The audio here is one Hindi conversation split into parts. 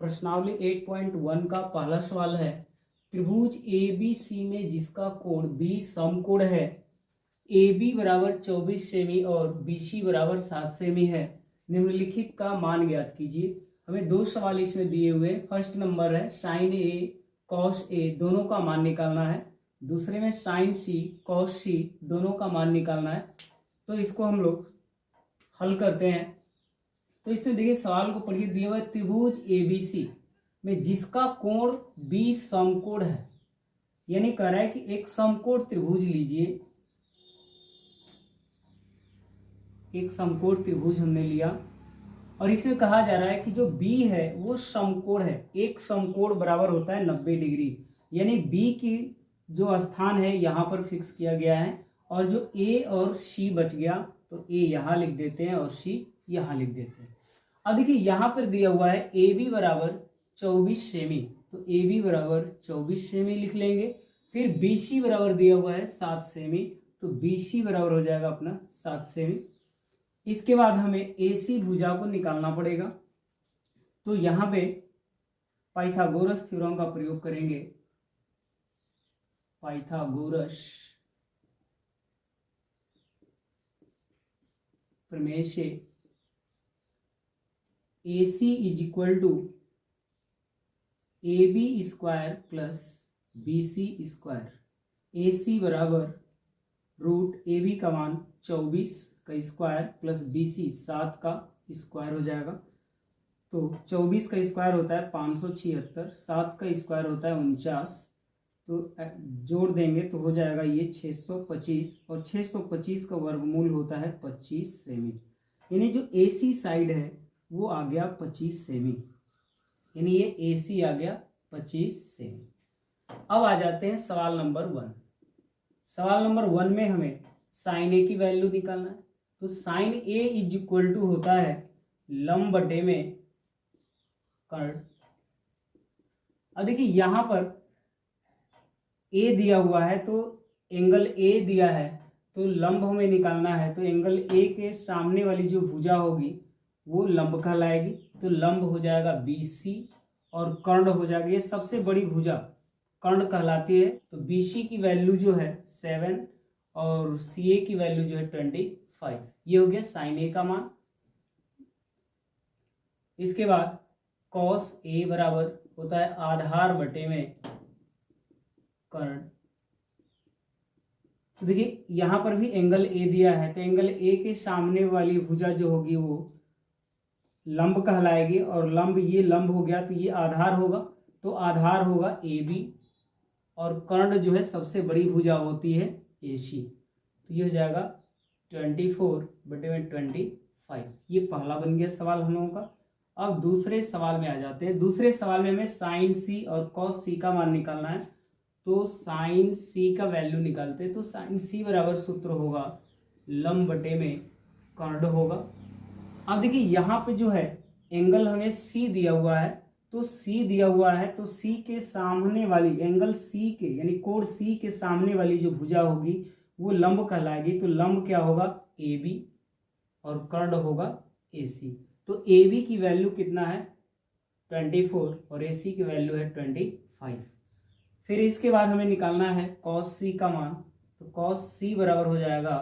प्रश्नावली 8.1 का पहला सवाल है, त्रिभुज ABC में जिसका कोण B समकोण है, AB बराबर 24 सेमी और BC बराबर 7 सेमी है, निम्नलिखित का मान ज्ञात कीजिए। हमें दो सवाल इसमें दिए हुए। फर्स्ट नंबर है साइन A कॉस A दोनों का मान निकालना है, दूसरे में साइन C कॉस C दोनों का मान निकालना है। तो इसको हम लोग हल करते हैं। तो इसमें देखिए सवाल को पढ़िए, दिया हुआ है त्रिभुज ABC में जिसका कोण B समकोण है, यानी कह रहा है कि एक समकोण त्रिभुज लीजिए। एक समकोण त्रिभुज हमने लिया और इसमें कहा जा रहा है कि जो B है वो समकोण है। एक समकोण बराबर होता है 90 डिग्री, यानी B की जो स्थान है यहाँ पर फिक्स किया गया है और जो A और C बच गया तो A यहाँ लिख देते हैं और C यहाँ लिख देते हैं। अब देखिए यहाँ पर दिया हुआ है AB बराबर 24 सेमी, तो AB बराबर 24 सेमी लिख लेंगे। फिर BC बराबर दिया हुआ है 7 सेमी, तो BC बराबर हो जाएगा अपना 7 सेमी। इसके बाद हमें AC भुजा को निकालना पड़ेगा, तो यहाँ पे पाइथागोरस थ्योरम का प्रयोग करेंगे। पाइथागोरस प्रमेय से AC is equal to AB square plus BC square. AC बराबर रूट AB का मान 24 का स्क्वायर प्लस BC 7 का स्क्वायर हो जाएगा। तो 24 का स्क्वायर होता है 576, 7 का स्क्वायर होता है 49, तो जोड़ देंगे तो हो जाएगा ये 625 और 625 का वर्गमूल होता है 25 सेमी, यानी जो AC साइड है वो आ गया 25 सेमी, यानी ये AC आ गया 25 सेमी। अब आ जाते हैं सवाल नंबर 1। सवाल नंबर 1 में हमें साइन A की वैल्यू निकालना है। तो sine A is equal to होता है लंब बटे में कर्ण। अब देखिए यहाँ पर A दिया हुआ है तो एंगल A दिया है, तो लंब हमें निकालना है। तो एंगल A के सामने वाली जो भुजा होगी वो लंब कहलाएगी, तो लंब हो जाएगा BC और कर्ण हो जाएगा, ये सबसे बड़ी भुजा कर्ण कहलाती है। तो BC की वैल्यू जो है 7 और CA की वैल्यू जो है 25। ये हो गया साइन A का मान। इसके बाद कॉस A बराबर होता है आधार बटे में कर्ण। तो देखिए यहाँ पर भी एंगल A दिया है, तो एंगल A के सामने वाली भुजा जो होगी वो लंब कहलाएगी और लंब ये लंब हो गया तो ये आधार होगा, तो आधार होगा AB और कर्ण जो है सबसे बड़ी भुजा होती है AC। तो ये हो जाएगा 24 बटे में 25। ये पहला बन गया सवाल हम लोगों का। अब दूसरे सवाल में आ जाते हैं। दूसरे सवाल में हमें साइन C और कॉस C का मान निकालना है। तो साइन C का वैल्यू निकालते हैं, तो साइन C बराबर सूत्र होगा लंब बटे में कर्ण होगा। अब देखिए यहाँ पे जो है एंगल हमें C दिया हुआ है, तो C दिया हुआ है तो C के सामने वाली एंगल C के यानी कोण C के सामने वाली जो भुजा होगी वो लंब कहलाएगी। तो लंब क्या होगा AB और कर्ण होगा AC। तो AB की वैल्यू कितना है 24 और AC की वैल्यू है 25। फिर इसके बाद हमें निकालना है cos C का मान। तो cos C बराबर हो जाएगा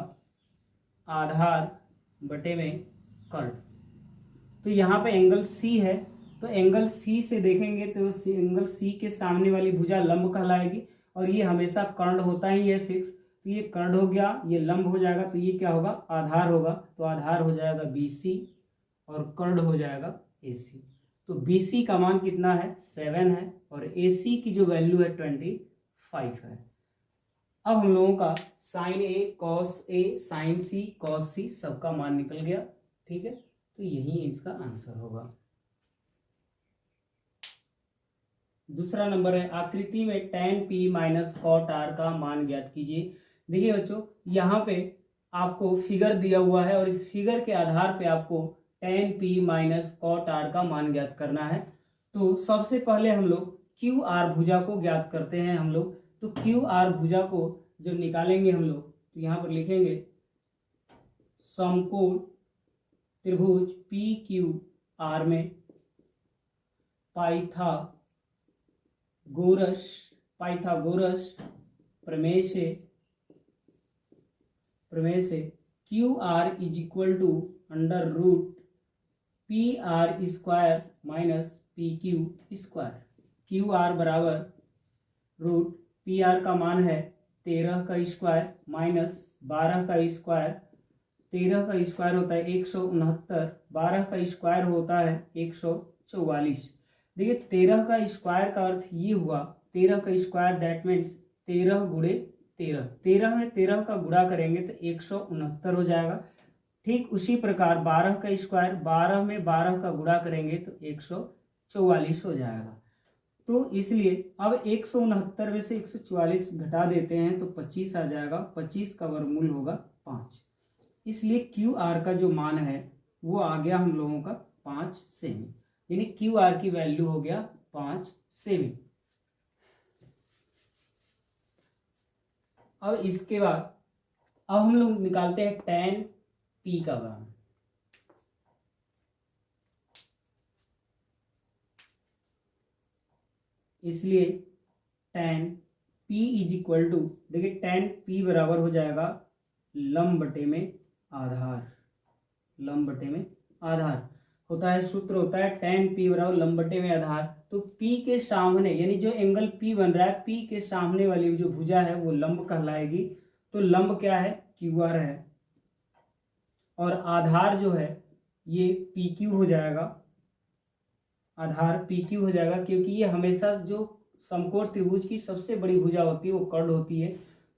आधार बटे में कर्ण। तो यहाँ पे एंगल C है, तो एंगल C से देखेंगे तो एंगल C के सामने वाली भुजा लंब कहलाएगी और ये हमेशा कर्ण होता ही है फिक्स। तो ये कर्ण हो गया, ये लंब हो जाएगा, तो ये क्या होगा आधार होगा। तो आधार हो जाएगा BC और कर्ण हो जाएगा AC। तो BC का मान कितना है 7 है और AC की जो वैल्यू है 25 है। अब हम लोगों का sine A cos A sine C cos C सबका मान निकल गया, ठीक है। तो यही इसका आंसर होगा। दूसरा नंबर है आकृति में tan P minus cot R का मान ज्ञात कीजिए। देखिए बच्चों यहाँ पे आपको फिगर दिया हुआ है और इस फिगर के आधार पे आपको tan P minus cot R का मान ज्ञात करना है। तो सबसे पहले हम लोग QR भुजा को ज्ञात करते हैं हम लोग। तो QR भुजा को जब निकालेंगे हम लोग तो यहाँ पर लिखेंगे समकोण त्रिभुज PQR में पाइथागोरस प्रमेय से Q R is equal to under root P R square minus P Q square. Q R बराबर रूट पी आर का मान है 13 का स्क्वायर माइनस 12 का स्क्वायर। 13 का स्क्वायर होता है 169, 12 का स्क्वायर होता है 144। देखिए 13 का स्क्वायर का अर्थ ये हुआ, 13 का स्क्वायर दैट मीन्स 13 गुणे 13, 13 में 13 का गुणा करेंगे तो 169 हो जाएगा। ठीक उसी प्रकार 12 का स्क्वायर 12 में 12 का गुणा करेंगे तो 144 हो जाएगा। तो इसलिए अब 169 में से 144 घटा देते हैं तो 25 आ जाएगा। 25 का वर्गमूल होगा 5। इसलिए क्यू आर का जो मान है वो आ गया हम लोगों का 5 सेमी, यानी क्यू आर की वैल्यू हो गया 5 सेमी। अब इसके बाद अब हम लोग निकालते हैं tan p का मान। इसलिए tan p is equal to, देखिए tan p बराबर हो जाएगा लंब बटे में आधार। लंब बटे में आधार होता है, सूत्र होता है tan p बराबर लंब बटे में आधार। तो p के सामने यानी जो एंगल p बन रहा है, p के सामने वाली जो भुजा है वो लंब कहलाएगी। तो लंब क्या है, क्यू आर है, और आधार जो है ये पी क्यू हो जाएगा। आधार पी क्यू हो जाएगा क्योंकि ये हमेशा जो समकोण त्रिभुज की सबसे बड़ी भुजा होती है वो कर्ण होती है।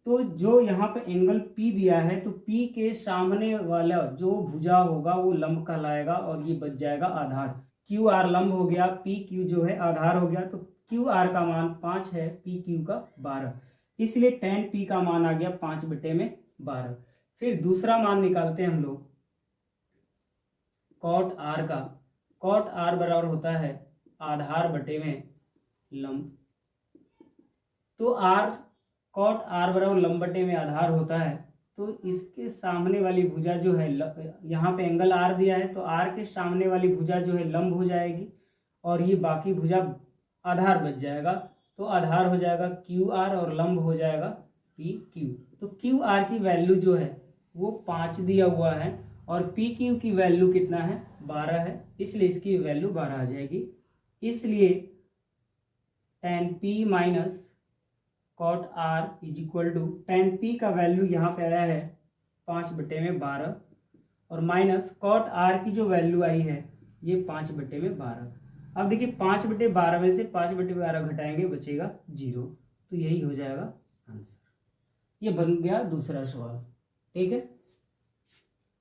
तो जो यहाँ पे एंगल P दिया है तो P के सामने वाला जो भुजा होगा वो लंब कहलाएगा और ये बच जाएगा आधार। क्यू आर लंब हो गया, पी क्यू जो है आधार हो गया। तो क्यू आर का मान 5 है, पी क्यू का 12, इसलिए tan P का मान आ गया 5 बटे में 12। फिर दूसरा मान निकालते हैं हम लोग कॉट आर का। कॉट आर बराबर होता है आधार बटे में लंब। तो आर कॉट आर बराबर लंब बटे में आधार होता है। तो इसके सामने वाली भुजा जो है, यहाँ पे एंगल आर दिया है तो आर के सामने वाली भुजा जो है लंब हो जाएगी और ये बाकी भुजा आधार बच जाएगा। तो आधार हो जाएगा क्यू आर और लंब हो जाएगा पी क्यू। तो क्यू आर की वैल्यू जो है वो 5 दिया हुआ है और पी क्यू की वैल्यू कितना है, 12 है, इसलिए इसकी वैल्यू 12 आ जाएगी। इसलिए tan p minus cot R is equal to, tan p का वैल्यू यहाँ पे आया है 5 बटे में 12 और माइनस कॉट आर की जो वैल्यू आई है ये 5 बटे में 12। अब देखिए 5 बटे 12 में से 5 बटे 12 घटाएंगे बचेगा 0, तो यही हो जाएगा आंसर। ये बन गया दूसरा सवाल। ठीक है,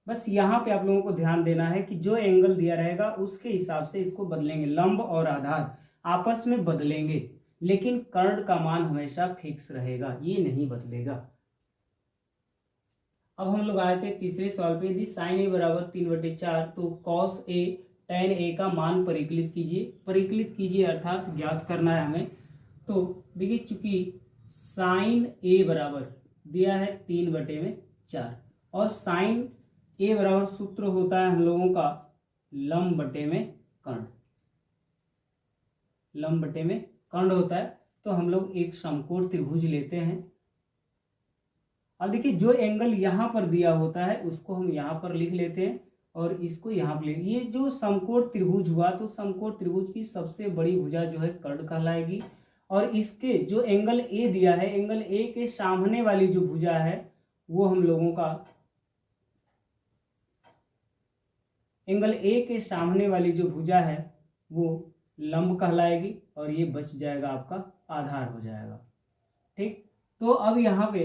बस यहाँ पे आप लोगों को ध्यान देना है कि जो एंगल दिया रहेगा उसके हिसाब से इसको बदलेंगे। लंब और आधार आपस में बदलेंगे लेकिन कर्ण का मान हमेशा फिक्स रहेगा, ये नहीं बदलेगा। अब हम लोग आए थे तीसरे सवाल पे। यदि साइन ए बराबर 3/4 तो कॉस ए tan ए का मान परिकलित कीजिए। परिकलित कीजिए अर्थात ज्ञात करना है हमें। तो देखिए चूंकि साइन ए बराबर दिया है 3/4 और साइन ए बराबर सूत्र होता है हम लोगों का लंब बटे में कर्ण। लंब बटे में कर्ण होता है। तो हम लोग एक समकोण त्रिभुज लेते हैं। अब देखिए जो एंगल यहाँ पर दिया होता है उसको हम यहाँ पर लिख लेते हैं और इसको यहाँ पर ये जो समकोण त्रिभुज हुआ तो समकोण त्रिभुज की सबसे बड़ी भुजा जो है कर्ण कहलाएगी। और इसके जो एंगल ए दिया है, एंगल ए के सामने वाली जो भुजा है वो हम लोगों का एंगल ए के सामने वाली जो भुजा है वो लंब कहलाएगी और ये बच जाएगा आपका आधार हो जाएगा। ठीक, तो अब यहाँ पे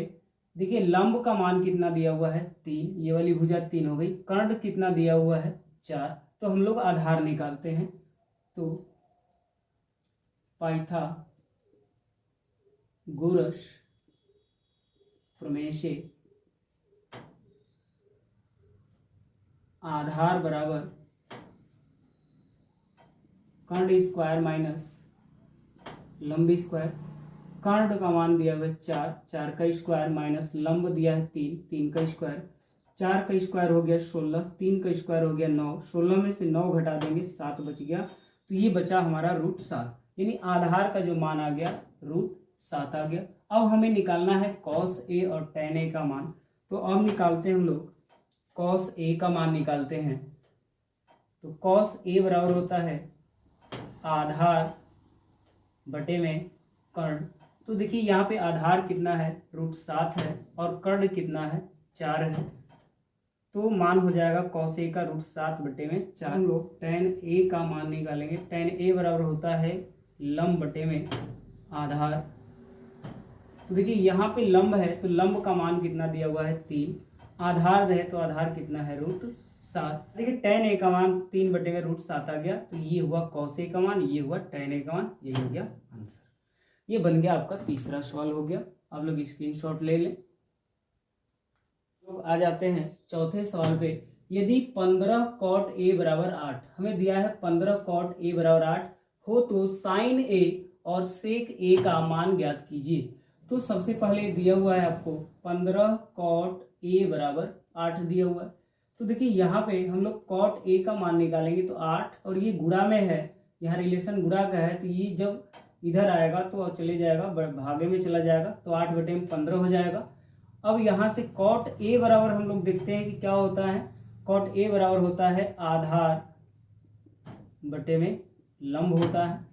देखिए लंब का मान कितना दिया हुआ है 3, ये वाली भुजा 3 हो गई। कर्ण कितना दिया हुआ है 4, तो हम लोग आधार निकालते हैं। तो पाइथागोरस प्रमेय से आधार बराबर कर्ण स्क्वायर माइनस लंब स्क्वायर। कर्ण का मान दिया हुआ है 4, 4 का स्क्वायर माइनस लंब दिया है 3, 3 का स्क्वायर। 4 का स्क्वायर हो गया 16, 3 का स्क्वायर हो गया 9, 16 में से 9 घटा देंगे 7 बच गया। तो ये बचा हमारा √7, यानी आधार का जो मान आ गया √7 आ गया। अब हमें निकालना है cos A और tan A का मान। तो अब निकालते हैं हम लोग cos A का मान निकालते हैं। तो cos A बराबर होता है आधार बटे में कर्ण। तो देखिए यहाँ पे आधार कितना है √7 है और कर्ण कितना है 4 है। तो मान हो जाएगा cos A का √7 बटे में 4। हम लोग tan A का मान निकालेंगे। tan A बराबर होता है लंब बटे में आधार। तो देखिए यहाँ पे लंब है तो लंब का मान कितना दिया हुआ है 3, आधार है तो आधार कितना है √7। देखिए tan A का मान 3 बटे में √7 आ गया। तो ये हुआ cos A का मान, ये हुआ tan A का मान, यही हो गया आंसर। ये बन गया आपका तीसरा सवाल हो गया। आप लोग स्क्रीनशॉट ले लें। लोग आ जाते हैं चौथे सवाल पे। यदि 15 cot A बराबर 8, हमें दिया है 15 cot A बराबर 8 हो तो sin A और sec A का मान ज्ञात कीजिए। तो सबसे पहले दिया हुआ है आपको 15 cot A बराबर 8 दिया हुआ है। तो देखिए यहाँ पे हम लोग cot A का मान निकालेंगे तो 8 और ये गुणा में है, यहाँ रिलेशन गुणा का है, तो ये जब इधर आएगा तो चले जाएगा भागे में चला जाएगा, तो 8 बटे में 15 हो जाएगा। अब यहाँ से cot A बराबर हम लोग देखते हैं कि क्या होता है। cot A बराबर होता है आधार बटे में लंब होता है।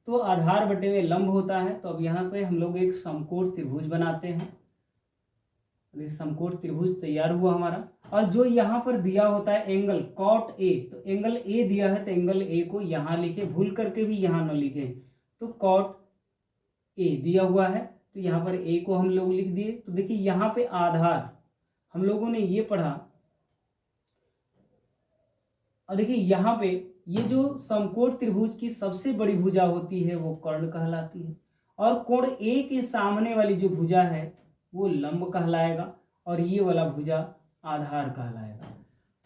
तो आधार बटे में लंब होता है। तो अब यहाँ पे हम लोग एक समकोण त्रिभुज बनाते हैं। समकोण त्रिभुज तैयार हुआ हमारा। और जो यहाँ पर दिया होता है एंगल cot A, तो एंगल A दिया है तो एंगल A को यहाँ लिखे, भूल करके भी यहाँ न लिखे। तो cot A दिया हुआ है तो यहाँ पर A को हम लोग लिख दिए। तो देखिए यहाँ पे आधार हम लोगों ने ये पढ़ा, और देखिए यहाँ पे ये जो समकोण त्रिभुज की सबसे बड़ी भुजा होती है वो कर्ण कहलाती है, और कोण A के सामने वाली जो भुजा है वो लंब कहलाएगा, और ये वाला भुजा आधार कहलाएगा।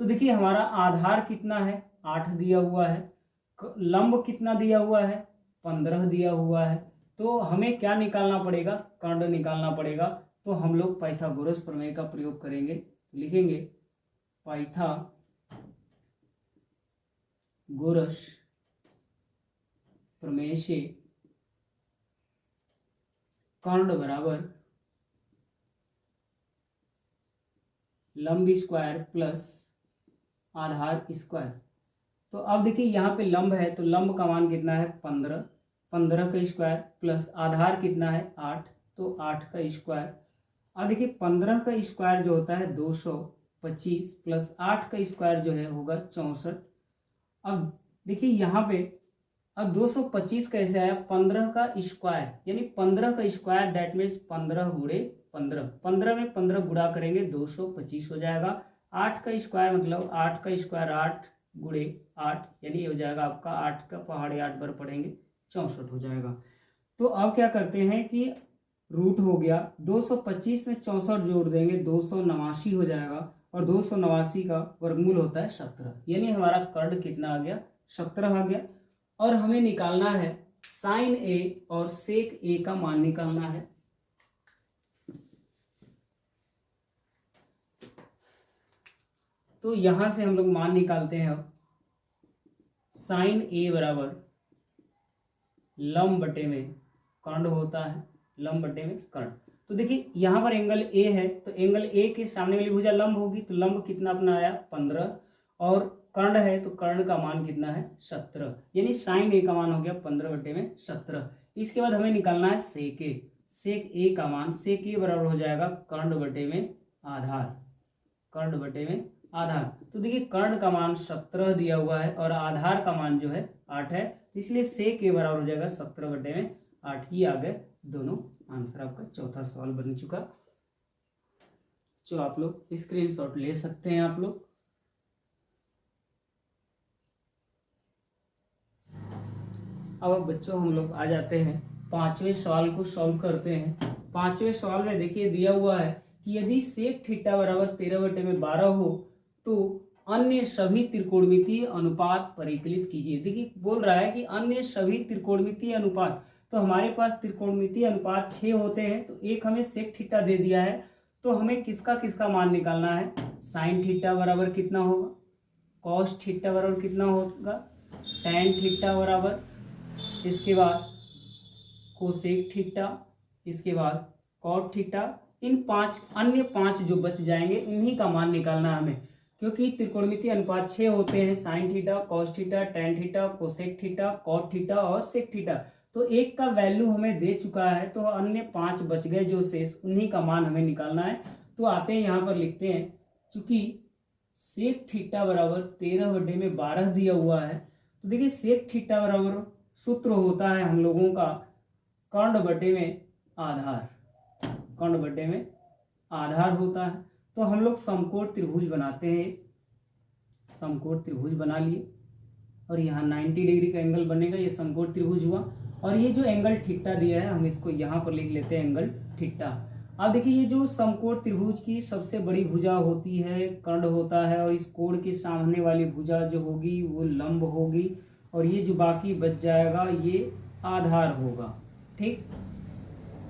तो देखिए हमारा आधार कितना है 8 दिया हुआ है, लंब कितना दिया हुआ है 15 दिया हुआ है। तो हमें क्या निकालना पड़ेगा, कर्ण निकालना पड़ेगा। तो हम लोग पाइथागोरस प्रमेय का प्रयोग करेंगे। लिखेंगे पाइथागोरस प्रमेय से कर्ण बराबर लंब स्क्वायर प्लस आधार स्क्वायर। तो अब देखिए यहाँ पे लंब है तो लंब का मान कितना है 15, 15 का स्क्वायर प्लस आधार कितना है 8, तो 8 का स्क्वायर। अब देखिए 15 का स्क्वायर जो होता है 225 प्लस 8 का स्क्वायर जो है होगा 64। अब देखिए यहाँ पे अब 225 कैसे आया, 15 का स्क्वायर यानी 15 का स्क्वायर दैट मीन्स 15 गुणे 15, 15 में 15 गुणा करेंगे 225 हो जाएगा। 8 का स्क्वायर मतलब 8 का स्क्वायर 8 गुणे 8 यानी हो जाएगा आपका 8 का पहाड़ी 8 बार पढ़ेंगे 64 हो जाएगा। तो अब क्या करते हैं कि रूट हो गया 225 में 64 जोड़ देंगे 289 हो जाएगा, और 289 का वर्गमूल होता है 17, यानी हमारा कर्ण कितना आ गया 17 आ गया। और हमें निकालना है साइन ए और सेक ए का मान निकालना है। तो यहां से हम लोग मान निकालते हैं। अब साइन ए बराबर लंब बटे में कर्ण होता है, लंब बटे में कर्ण। तो देखिए यहाँ पर एंगल ए है तो एंगल ए के सामने वाली भुजा लंब होगी, तो लंब कितना अपना आया 15, और कर्ण है तो कर्ण का मान कितना है 17, यानी साइन ए का मान हो गया 15 बटे में 17। इसके बाद हमें निकालना है सेक ए, सेक ए का मान, सेक ए बराबर हो जाएगा कर्ण बटे में आधार, कर्ण बटे में आधार। तो देखिए कर्ण का मान 17 दिया हुआ है और आधार का मान जो है 8 है, इसलिए सेक ए बराबर हो जाएगा 17 बटे में 8। ही आ गए दोनों आंसर। आपका चौथा सवाल बन चुका, जो आप लोग स्क्रीनशॉट ले सकते हैं आप लोग। अब बच्चों हम लोग आ जाते हैं पांचवें सवाल को सॉल्व करते हैं। पांचवें सवाल में देखिए दिया हुआ है कि यदि सेक थीटा बराबर 13 बटे में 12 हो तो अन्य सभी त्रिकोणमितीय अनुपात परिकलित कीजिए। देखिए बोल रहा है कि अन्य सभी त्रिकोणमितीय अनुपात, तो हमारे पास त्रिकोणमितीय अनुपात 6 होते हैं, तो एक हमें सेक थीटा दे दिया है, तो हमें किसका किसका मान निकालना है। साइन थीटा बराबर कितना होगा, कॉस थीटा बराबर कितना होगा, टैन थीटा बराबर, इसके बाद कोसेक थीटा, इसके बाद कॉट थीटा। इन अन्य पांच जो बच जाएंगे इन्हीं का मान निकालना है हमें, क्योंकि त्रिकोणमितीय अनुपात 6 होते हैं, sine theta, cos theta, tan theta, cosec theta, cot theta और सेक थीटा। तो एक का वैल्यू हमें दे चुका है, तो अन्य 5 बच गए जो शेष, उन्हीं का मान हमें निकालना है। तो आते हैं यहाँ पर लिखते हैं, चूंकि सेक थीटा बराबर 13/12 दिया हुआ है, तो देखिए सेक थीटा बराबर सूत्र होता है हम लोगों का कर्ण बटे में आधार, कर्ण बटे में आधार होता है। तो हम लोग समकोण त्रिभुज बनाते हैं, समकोण त्रिभुज बना लिए और यहाँ 90 डिग्री का एंगल बनेगा, ये समकोण त्रिभुज हुआ। और ये जो एंगल थीटा दिया है हम इसको यहाँ पर लिख लेते हैं एंगल थीटा। अब देखिए ये जो समकोण त्रिभुज की सबसे बड़ी भुजा होती है कर्ण होता है, और इस कोण के सामने वाली भुजा जो होगी वो लंब होगी, और ये जो बाकी बच जाएगा ये आधार होगा। ठीक,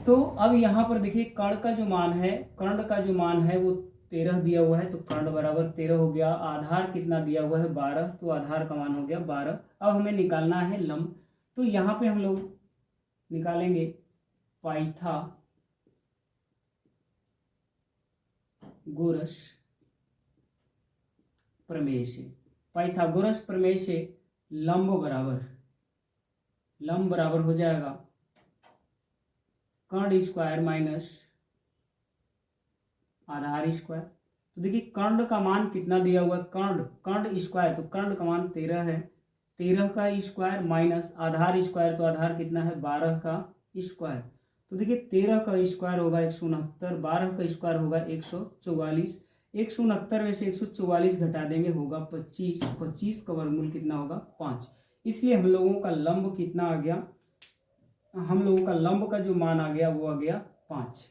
तो अब यहाँ पर देखिए कर्ण का जो मान है, कर्ण का जो मान है वो 13 दिया हुआ है, तो कर्ण बराबर 13 हो गया। आधार कितना दिया हुआ है 12, तो आधार का मान हो गया 12। अब हमें निकालना है लंब, तो यहाँ पे हम लोग निकालेंगे पाइथागोरस प्रमेय से। पाइथागोरस प्रमेय से लंब बराबर हो जाएगा कर्ण स्क्वायर माइनस आधार स्क्वायर। तो देखिए कर्ण का मान कितना दिया हुआ है, कर्ण स्क्वायर, तो कर्ण का मान 13 है, 13 का स्क्वायर माइनस आधार स्क्वायर, तो आधार कितना है 12 का स्क्वायर। तो देखिए 13 का स्क्वायर होगा 169, 12 का स्क्वायर होगा 144, 169 में से 144 घटा देंगे होगा 25, 25 का वर्गमूल कितना होगा 5। इसलिए हम लोगों का लंब कितना आ गया, हम लोगों का लंब का जो मान आ गया वो आ गया 5।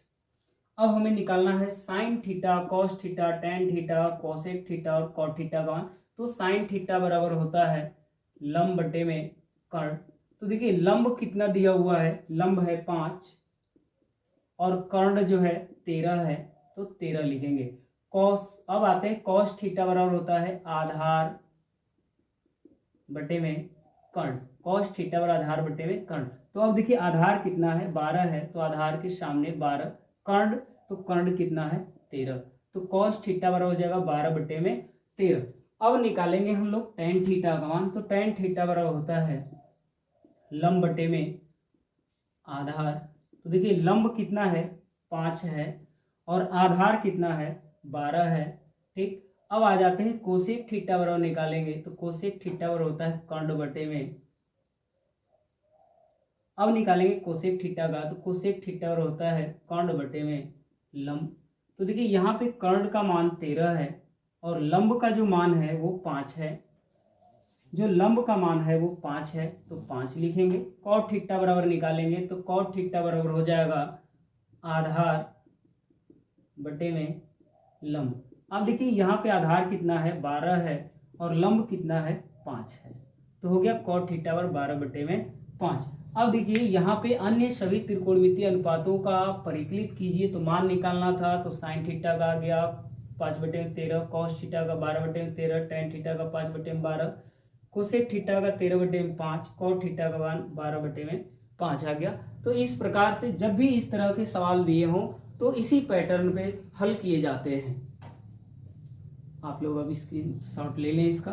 अब हमें निकालना है sign theta, cos theta, tan theta, cosec theta और कॉट थीटा का मान। तो साइन थीटा बराबर होता है लंब बटे में कर्ण। तो देखिए लंब कितना दिया हुआ है, लंब है 5 और कर्ण जो है 13 है, तो 13 लिखेंगे। कॉस, अब आते हैं कॉस थीटा बराबर होता है आधार बटे में कर्ण, कॉस थीटा बराबर आधार बटे में कर्ण। तो अब देखिए आधार कितना है 12 है, तो आधार के सामने 12, कर्ण, तो कर्ण कितना है 13, तो कॉस थीटा बराबर हो जाएगा 12 बटे में 13। अब निकालेंगे हम लोग टैन थीटा का मान। तो टैन थीटा बराबर होता है लंब बटे में आधार। तो देखिए लंब कितना है 5 है और आधार कितना है 12 है। ठीक, अब आ जाते हैं कोसेक थीटा बराबर निकालेंगे। तो कोसेक थीटा बराबर होता है कर्ण बटे में, अब निकालेंगे कोसेक थीटा का। तो कोसेक थीटा बराबर होता है कर्ण बटे में लंब। तो देखिए यहाँ पे कर्ण का मान 13 है और लंब का जो मान है वो 5 है, जो लंब का मान है वो 5 है, तो 5 लिखेंगे। कॉट थीटा बराबर निकालेंगे। तो कॉट थीटा बराबर हो जाएगा आधार बटे में लंब। अब देखिए यहाँ पे आधार कितना है 12 है और लंब कितना है 5 है, तो हो गया कॉट थीटा बराबर 12 बटे में 5। अब देखिए यहाँ पे अन्य सभी त्रिकोणमितीय अनुपातों का परिकलित कीजिए, तो मान निकालना था। तो साइन थीटा का आ गया 5 बटे में 13, कॉस थीटा का 12 बटे में 13, टैन थीटा का 5 बटे में 12, कोसेक थीटा का 13 बटे में 5, कॉट थीटा का मान 12 बटे में 5 आ गया। तो इस प्रकार से जब भी इस तरह के सवाल दिए हों तो इसी पैटर्न पे हल किए जाते हैं। आप लोग अब स्क्रीनशॉट ले लें इसका।